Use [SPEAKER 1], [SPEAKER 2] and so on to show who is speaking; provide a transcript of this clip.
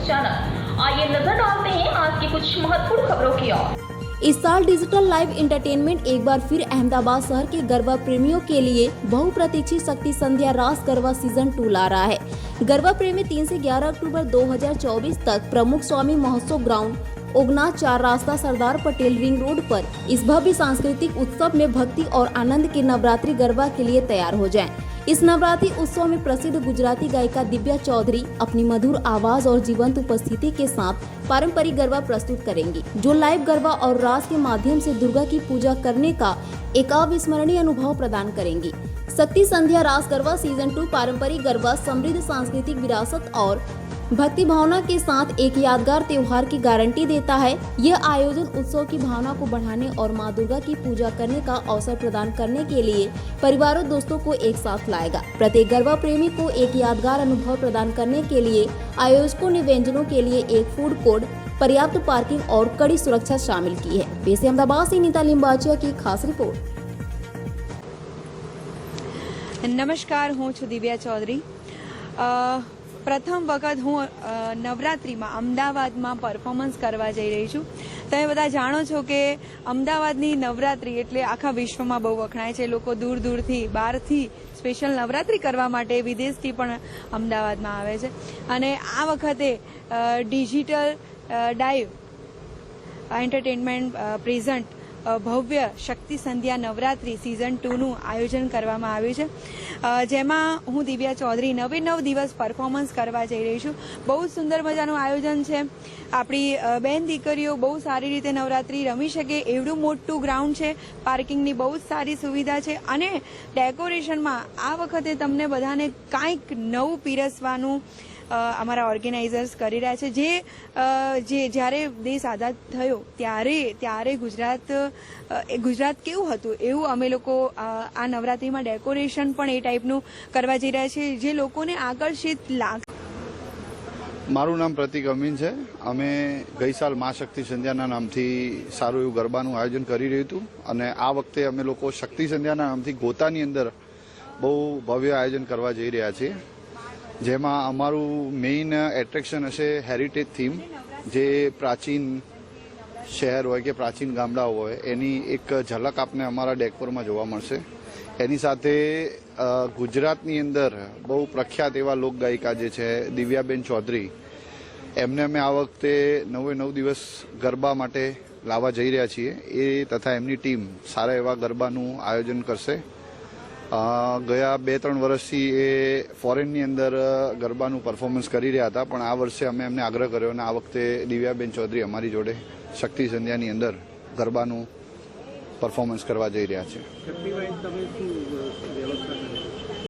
[SPEAKER 1] अचानक। आइए नजर डालते हैं आज की कुछ महत्वपूर्ण खबरों की ओर।
[SPEAKER 2] इस साल डिजिटल लाइव एंटरटेनमेंट एक बार फिर अहमदाबाद शहर के गरबा प्रेमियों के लिए बहुप्रतीक्षित शक्ति संध्या रास गरबा सीजन 2 ला रहा है। गरबा प्रेमी 3 से 11 अक्टूबर 2024 तक प्रमुख स्वामी महोत्सव ग्राउंड ओगना 4 रास्ता सरदार पटेल रिंग रोड पर इस भव्य सांस्कृतिक उत्सव में भक्ति और आनंद के नवरात्रि गरबा के लिए तैयार हो जाएं। इस नवरात्रि उत्सव में प्रसिद्ध गुजराती गायिका दिव्या चौधरी अपनी मधुर आवाज और जीवंत उपस्थिति के साथ पारंपरिक गरबा प्रस्तुत करेंगी, जो लाइव गरबा और रास के माध्यम से दुर्गा की पूजा करने का एक अविस्मरणीय अनुभव प्रदान करेंगी। शक्ति संध्या रास गरबा सीजन 2 पारंपरिक गरबा, समृद्ध सांस्कृतिक विरासत और भक्ति भावना के साथ एक यादगार त्योहार की गारंटी देता है। यह आयोजन उत्सव की भावना को बढ़ाने और मां दुर्गा की पूजा करने का अवसर प्रदान करने के लिए परिवारों दोस्तों को एक साथ लाएगा। प्रत्येक गरबा प्रेमी को एक यादगार अनुभव प्रदान करने के लिए आयोजकों ने व्यंजनों के लिए एक फूड कोर्ट, पर्याप्त पार्किंग और कड़ी सुरक्षा शामिल की है। पेश अहमदाबाद से नीता लिंबाचिया की खास रिपोर्ट।
[SPEAKER 3] नमस्कार, हूँ છું દિવ્યા ચૌધરી। પ્રથમ વખત હું નવરાત્રિમાં અમદાવાદમાં પરફોર્મન્સ કરવા જઈ રહી છું। તમે બધા જાણો છો કે અમદાવાદની નવરાત્રિ એટલે આખા વિશ્વમાં બહુ વખણાય છે। લોકો દૂર દૂરથી બહારથી સ્પેશિયલ નવરાત્રિ કરવા માટે વિદેશથી પણ અમદાવાદમાં આવે છે। અને આ વખતે ડિજિટલ ડાઈવ એન્ટરટેનમેન્ટ પ્રેઝન્ટ ભવ્ય શક્તિ સંધ્યા નવરાત્રિ સિઝન 2નું આયોજન કરવામાં આવ્યું છે, જેમાં હું દિવ્યા ચૌધરી 9 દિવસ પરફોર્મન્સ કરવા જઈ રહી છું। બહુ સુંદર મજાનું આયોજન છે। આપણી બેન દીકરીઓ બહુ સારી રીતે નવરાત્રિ રમી શકે એવડું મોટું ગ્રાઉન્ડ છે, પાર્કિંગની બહુ જ સારી સુવિધા છે અને ડેકોરેશનમાં આ વખતે તમને બધાને કાંઈક નવું પીરસવાનું અમારા ઓર્ગેનાઇઝર્સ કરી રહ્યા છે। જે જ્યારે દેશ આઝાદ થયો ત્યારે ગુજરાત કેવું હતું એવું અમે લોકો આ નવરાત્રિમાં ડેકોરેશન પણ એ ટાઈપનું કરવા જઈ રહ્યા છે, જે લોકોને આકર્ષિત લાગશે।
[SPEAKER 4] મારું નામ પ્રતિક અમીન છે। અમે ગઈ સાલ મા શક્તિ સંધ્યાના નામથી સારું એવું ગરબાનું આયોજન કરી રહ્યું હતું અને આ વખતે અમે લોકો શક્તિ સંધ્યાના નામથી ગોતાની અંદર બહુ ભવ્ય આયોજન કરવા જઈ રહ્યા છીએ, જેમાં અમારું મેઇન એટ્રેક્શન હશે હેરિટેજ થીમ, જે પ્રાચીન શહેર હોય કે પ્રાચીન ગામડાઓ હોય એની એક ઝલક આપને અમારા ડેકોરમાં જોવા મળશે। એની સાથે ગુજરાતની અંદર બહુ પ્રખ્યાત એવા લોકગાયિકા જે છે દિવ્યાબેન ચૌધરી, એમને અમે આ વખતે 9 દિવસ ગરબા માટે લાવવા જઈ રહ્યા છીએ। એ તથા એમની ટીમ સારા એવા ગરબાનું આયોજન કરશે। ગયા 2-3 વર્ષથી એ ફોરેનની અંદર ગરબાનું પરફોર્મન્સ કરી રહ્યા હતા, પણ આ વર્ષે અમે એમને આગ્રહ કર્યો અને આ વખતે દિવ્યાબેન ચૌધરી અમારી જોડે શક્તિ સંધ્યાની અંદર ગરબાનું પરફોર્મન્સ કરવા જઈ રહ્યા છે।